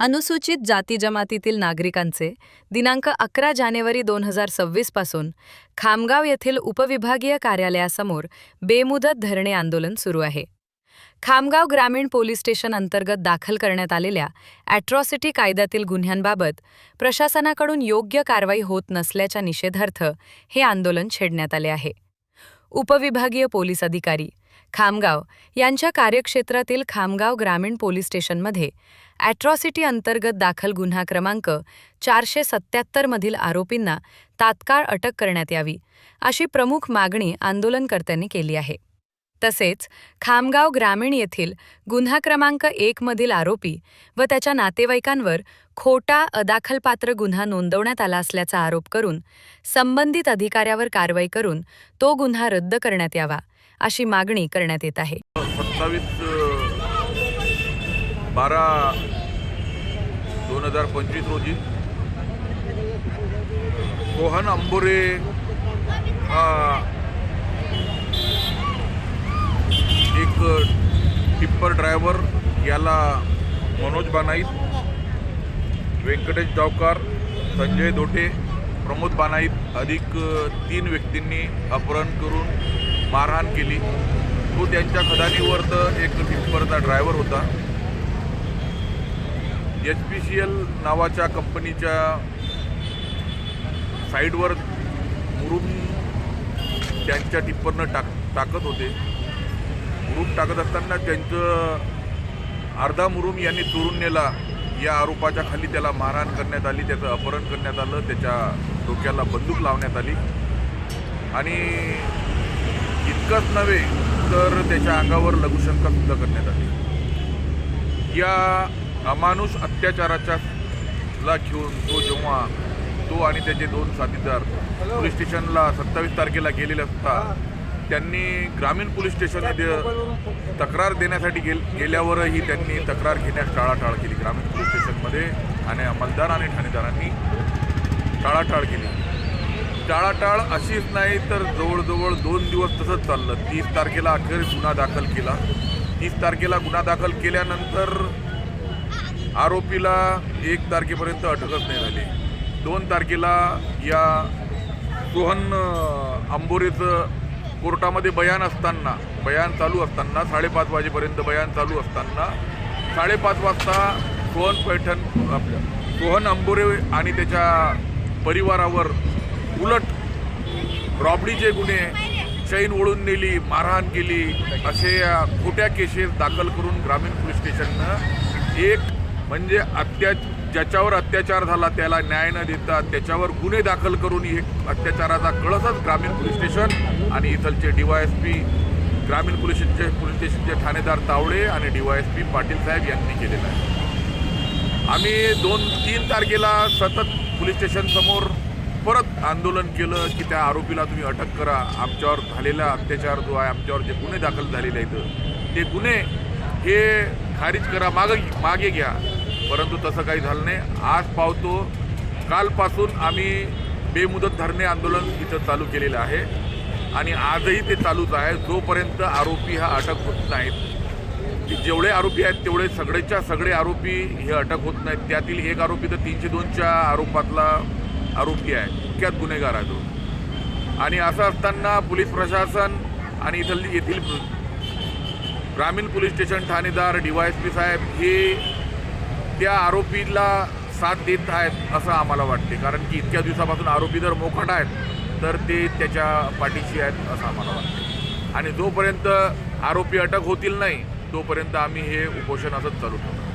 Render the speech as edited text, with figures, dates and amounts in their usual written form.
अनुसूचित जाती जमातीतील नागरिकांचे दिनांक 11 जानेवारी 2026 पासून खामगाव येथील उपविभागीय कार्यालयासमोर बेमुदत धरणे आंदोलन सुरू आहे. खामगाव ग्रामीण पोलीस स्टेशन अंतर्गत दाखल करण्यात आलेल्या ॲट्रॉसिटी कायद्यातील गुन्ह्यांबाबत प्रशासनाकडून योग्य कारवाई होत नसल्याच्या निषेधार्थ हे आंदोलन छेडण्यात आले आहे. उपविभागीय पोलीस अधिकारी खामगाव यांच्या कार्यक्षेत्रातील खामगाव ग्रामीण पोलीस स्टेशनमध्ये ॲट्रॉसिटी अंतर्गत दाखल गुन्हा क्रमांक 477 मधील आरोपींना तात्काळ अटक करण्यात यावी, अशी प्रमुख मागणी आंदोलनकर्त्यांनी केली आहे. तसेच खामगाव ग्रामीण येथील गुन्हा क्रमांक 1 मधील आरोपी व त्याच्या नातेवाईकांवर खोटा अदाखलपात्र गुन्हा नोंदवण्यात आला असल्याचा आरोप करून संबंधित अधिकाऱ्यावर कारवाई करून तो गुन्हा रद्द करण्यात यावा, अशी मागणी करण्यात येत आहे. 27/12/2025 रोजी सोहन अंबोरे एक टिप्पर ड्रायव्हर याला मनोज बानाईत, व्यंकटेश जावकार, संजय दोटे, प्रमोद बानाईत अधिक 3 व्यक्तींनी अपहरण करून मारहाण केली. तो त्यांच्या खदानीवर एक टिप्परचा ड्रायव्हर होता. HPCL नावाच्या कंपनीच्या साईडवर मुरुम त्यांच्या टिप्परनं टाकत होते. मुरुम टाकत असताना त्यांचं अर्धा मुरुम यांनी चोरून नेला. या आरोपाच्या खाली त्याला मारहाण करण्यात आली, त्याचं अपहरण करण्यात आलं, त्याच्या डोक्याला बंदूक लावण्यात आली आणि इतकंच नव्हे तर त्याच्या अंगावर लघुशंका सुद्धा करण्यात आली. या अमानुष अत्याचाराला घेऊन जेव्हा तो आणि त्याचे 2 साथीदार पोलीस स्टेशनला 27 तारखेला गेलेले असता, त्यांनी ग्रामीण पोलीस स्टेशनमध्ये तक्रार देण्यासाठी गेल्यावरही त्यांनी तक्रार घेण्यास टाळाटाळ केली. ग्रामीण पोलीस स्टेशनमध्ये आणि अंमलदार आणि ठाणेदारांनी टाळाटाळ केली. टाळाटाळ अशीच नाही तर जवळजवळ 2 दिवस तसंच चाललं. 30 तारखेला अखेर गुन्हा दाखल केला. 30 तारखेला गुन्हा दाखल केल्यानंतर आरोपीला 1 तारखेपर्यंत अटकच नाही झाली. 2 तारखेला या सोहन अंबोरेचं कोर्टामध्ये बयान चालू असताना 5:30 वाजेपर्यंत बयान चालू असताना 5:30 वाजता सोहन अंबोरे आणि त्याच्या परिवारावर उलट रॉबरीचे गुन्हे, चैन ओढून नेली, मारहाण केली असे खोट्या केसेस दाखल करून ग्रामीण पोलीस स्टेशननं एक म्हणजे ज्याच्यावर अत्याचार झाला त्याला न्याय न देता त्याच्यावर गुन्हे दाखल करून एक अत्याचाराचा कळसच ग्रामीण पोलीस स्टेशन आणि इथलचे DYSP ग्रामीण पोलीस स्टेशनचे ठाणेदार तावडे आणि DYSP पाटील साहेब यांनी केलेला आहे. आम्ही 2-3 तारखेला सतत पोलीस स्टेशनसमोर परत आंदोलन केलं की त्या आरोपीला तुम्ही अटक करा. आमच्यावर झालेला अत्याचार जो आहे, आमच्यावर जे गुन्हे दाखल झालेले आहेत ते गुन्हे हे खारिज करा, मागे घ्या. परंतु तसं काही झालं नाही. आज पावतो कालपासून आम्ही बेमुदत धरणे आंदोलन इथं चालू केलेलं आहे आणि आजही ते चालूच आहे जोपर्यंत आरोपी हा अटक होत नाहीत. जेवढे आरोपी आहेत तेवढे सगळे आरोपी हे अटक होत नाहीत. त्यातील एक आरोपी तर 302च्या आरोपातला आरोपी आहे, इतक्यात गुन्हेगार आहे तो. आणि असं असताना पोलीस प्रशासन आणि येथील ग्रामीण पोलीस स्टेशन ठाणेदार DYSP साहेब हे त्या आरोपीला साथ देत आहेत असं आम्हाला वाटते. कारण की इतक्या दिवसापासून आरोपी जर मोकाट आहेत तर ते त्याच्या पाठीशी आहेत असं आम्हाला वाटते. आणि जोपर्यंत आरोपी अटक होतील नाही तोपर्यंत आम्ही हे उपोषण असंच चालू ठेवू.